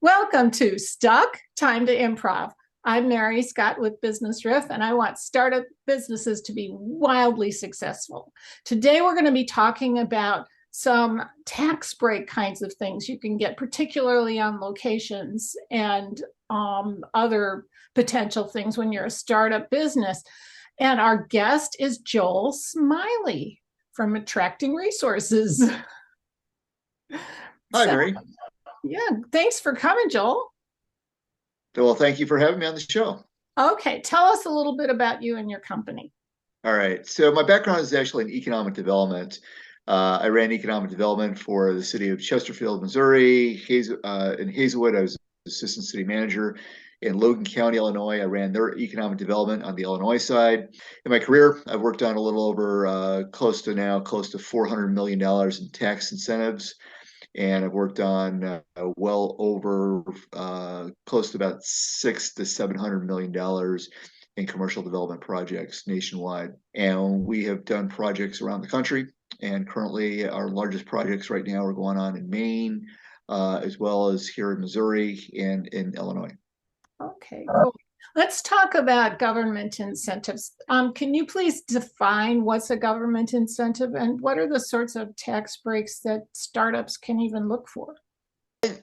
Welcome to Stuck, Time to Improv. I'm Mary Scott with Business Riff, and I want startup businesses to be wildly successful. Today, we're going to be talking about some tax break kinds of things you can get, particularly on locations and other potential things when you're a startup business. And our guest is Joel Smiley from Attracting Resources. Hi, So, Mary. yeah, thanks for coming, Joel. Well, thank you for having me on the show. Okay, tell us a little bit about you and your company. All right. So my background is actually in economic development. I ran economic development for the city of Chesterfield, Missouri. In Hazelwood, I was assistant city manager. In Logan County, Illinois, I ran their economic development on the Illinois side. In my career, I've worked on a little over close to $400 million in tax incentives. And I've worked on well over close to about $600 to $700 million in commercial development projects nationwide. And we have done projects around the country. And currently, our largest projects right now are going on in Maine, as well as here in Missouri and in Illinois. Okay, cool. Let's talk about government incentives. Can you please define what's a government incentive and what are the sorts of tax breaks that startups can even look for?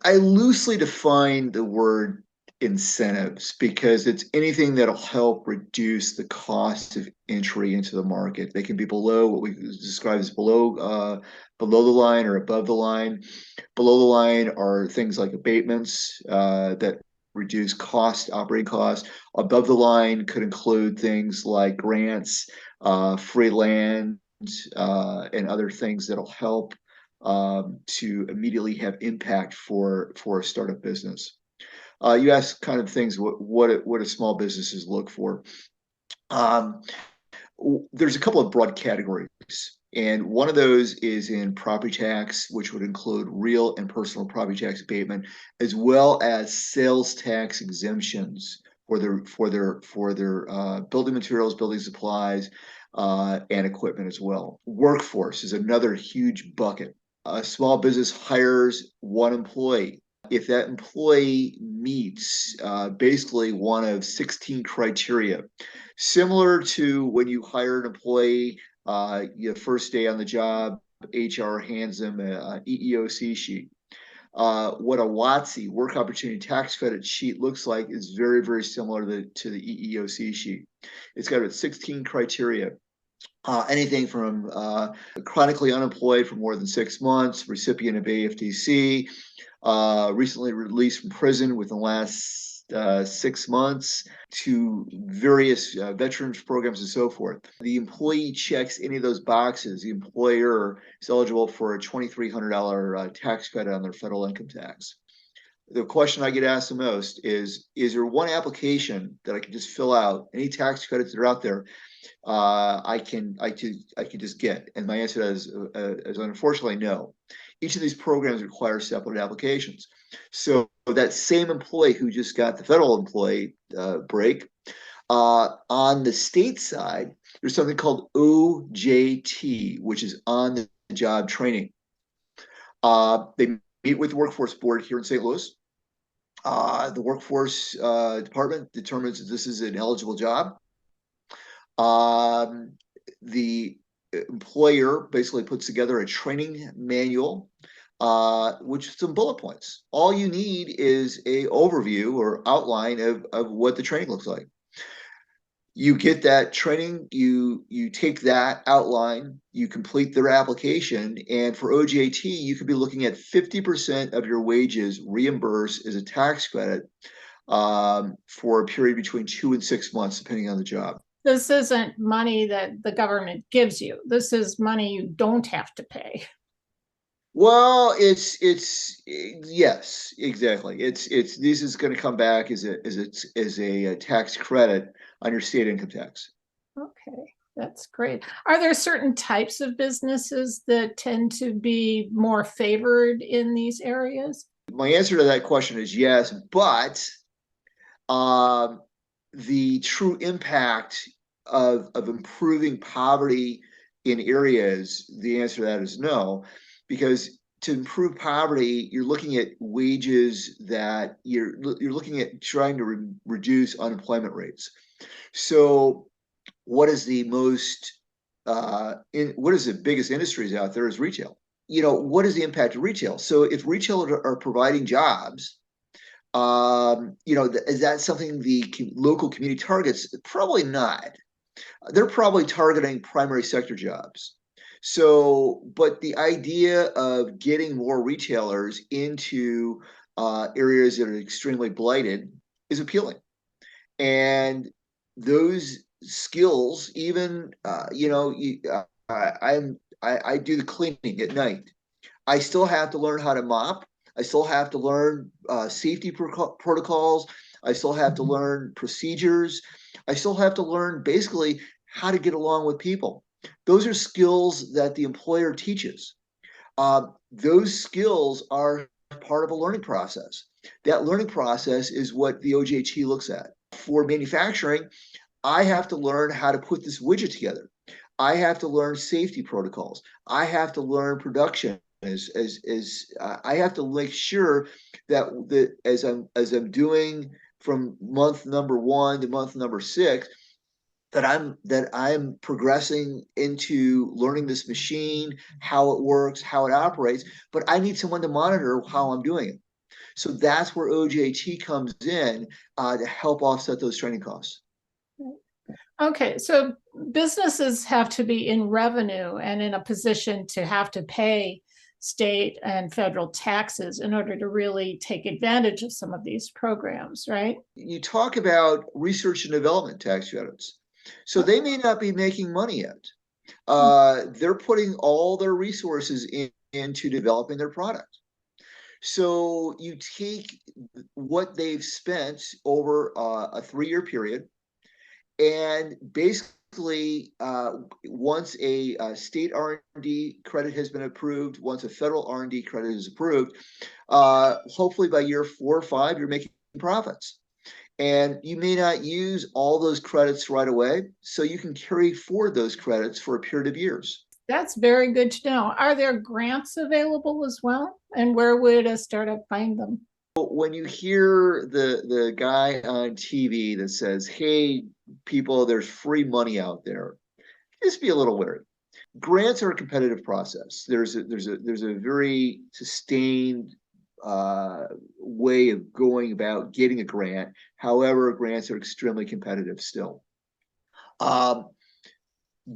I loosely define the word incentives because it's anything that'll help reduce the cost of entry into the market. They can be below what we describe as below the line or above the line. Below the line are things like abatements that reduce operating costs. Above the line could include things like grants, free land, and other things that'll help to immediately have impact for a startup business. You ask kind of things what do small businesses look for? Um, there's a couple of broad categories. And one of those is in property tax, which would include real and personal property tax abatement, as well as sales tax exemptions for their building materials, building supplies, and equipment as well. Workforce is another huge bucket. A small business hires one employee. If that employee meets basically one of 16 criteria, similar to when you hire an employee, your first day on the job, HR hands them an EEOC sheet. What a WOTC, work opportunity tax credit sheet, looks like is very, very similar to the EEOC sheet. It's got 16 criteria. Anything from chronically unemployed for more than 6 months, recipient of AFTC, recently released from prison within the last 6 months, to various veterans programs and so forth. The employee checks any of those boxes, the employer is eligible for a $2,300 tax credit on their federal income tax. The question I get asked the most is there one application that I can just fill out, any tax credits that are out there, I can just get? And my answer is unfortunately no. Each of these programs requires separate applications. So that same employee who just got the federal employee break, on the state side, there's something called OJT, which is on the job training. They meet with the workforce board here in St. Louis. The workforce department determines that this is an eligible job. The employer basically puts together a training manual, which is some bullet points. All you need is a overview or outline of what the training looks like. You get that training, you take that outline, you complete their application, and for OJT, you could be looking at 50% of your wages reimbursed as a tax credit for a period between 2 and 6 months, depending on the job. This isn't money that the government gives you. This is money you don't have to pay. Well, it's yes, exactly. It's this is going to come back as a tax credit on your state income tax. Okay, that's great. Are there certain types of businesses that tend to be more favored in these areas? My answer to that question is yes, but um, the true impact of improving poverty in areas, the answer to that is no, because to improve poverty, you're looking at wages that you're looking at trying to reduce unemployment rates. So, what is the most what is the biggest industries out there is retail. What is the impact of retail? So, if retailers are providing jobs, is that something the local community targets? Probably not. They're probably targeting primary sector jobs. So, but the idea of getting more retailers into areas that are extremely blighted is appealing. And those skills, even I do the cleaning at night. I still have to learn how to mop. I still have to learn safety protocols. I still have to learn procedures. I still have to learn basically how to get along with people. Those are skills that the employer teaches. Those skills are part of a learning process. That learning process is what the OJT looks at. For manufacturing, I have to learn how to put this widget together. I have to learn safety protocols. I have to learn production. I have to make sure that as I'm doing from month number 1 to month number 6, that I'm progressing into learning this machine, how it works, how it operates. But I need someone to monitor how I'm doing it. So that's where OJT comes in to help offset those training costs. Okay, so businesses have to be in revenue and in a position to have to pay state and federal taxes in order to really take advantage of some of these programs, right? You talk about research and development tax credits. So they may not be making money yet. They're putting all their resources into developing their product. So you take what they've spent over a 3-year period, and basically, once a state R&D credit has been approved, once a federal R&D credit is approved, hopefully by year 4 or 5, you're making profits. And you may not use all those credits right away, so you can carry forward those credits for a period of years. That's very good to know. Are there grants available as well? And where would a startup find them? When you hear the guy on TV that says, "Hey, people, there's free money out there," just be a little wary. Grants are a competitive process. There's a very sustained way of going about getting a grant. However, grants are extremely competitive still.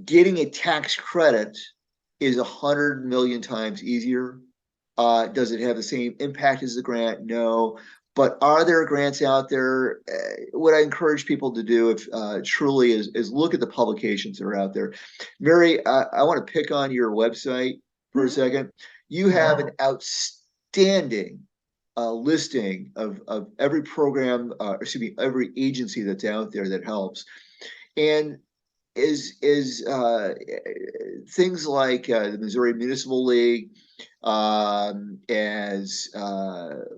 Getting a tax credit is 100 million times easier. Does it have the same impact as the grant? No. But are there grants out there? What I encourage people to do, if truly, is look at the publications that are out there. Mary, I want to pick on your website for a second. You have an outstanding listing of every program, every agency that's out there that helps, and is things like the Missouri Municipal League, as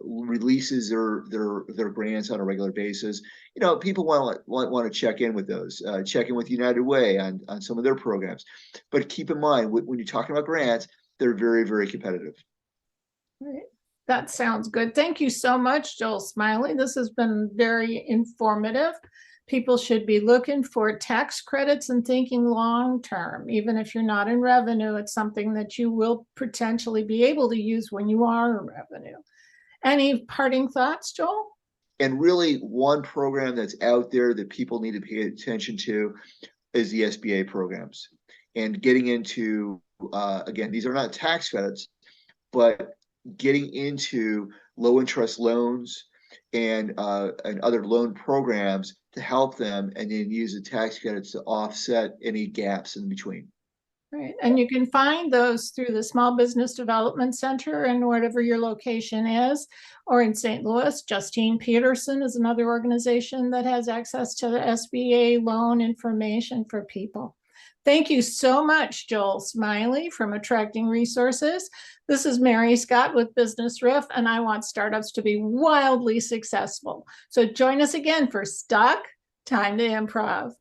releases their grants on a regular basis. People want to check in with those, check in with United Way on some of their programs. But keep in mind, when you're talking about grants, they're very, very competitive. Right. That sounds good. Thank you so much, Joel Smiley. This has been very informative. People should be looking for tax credits and thinking long term. Even if you're not in revenue, it's something that you will potentially be able to use when you are in revenue. Any parting thoughts, Joel? And really, one program that's out there that people need to pay attention to is the SBA programs. And getting into, again, these are not tax credits, but getting into low interest loans and other loan programs to help them, and then use the tax credits to offset any gaps in between. Right. And you can find those through the Small Business Development Center and whatever your location is, or in St. Louis. Justine Peterson is another organization that has access to the SBA loan information for people. Thank you so much, Joel Smiley from Attracting Resources. This is Mary Scott with Business Riff, and I want startups to be wildly successful. So join us again for Stuck, Time to Improv.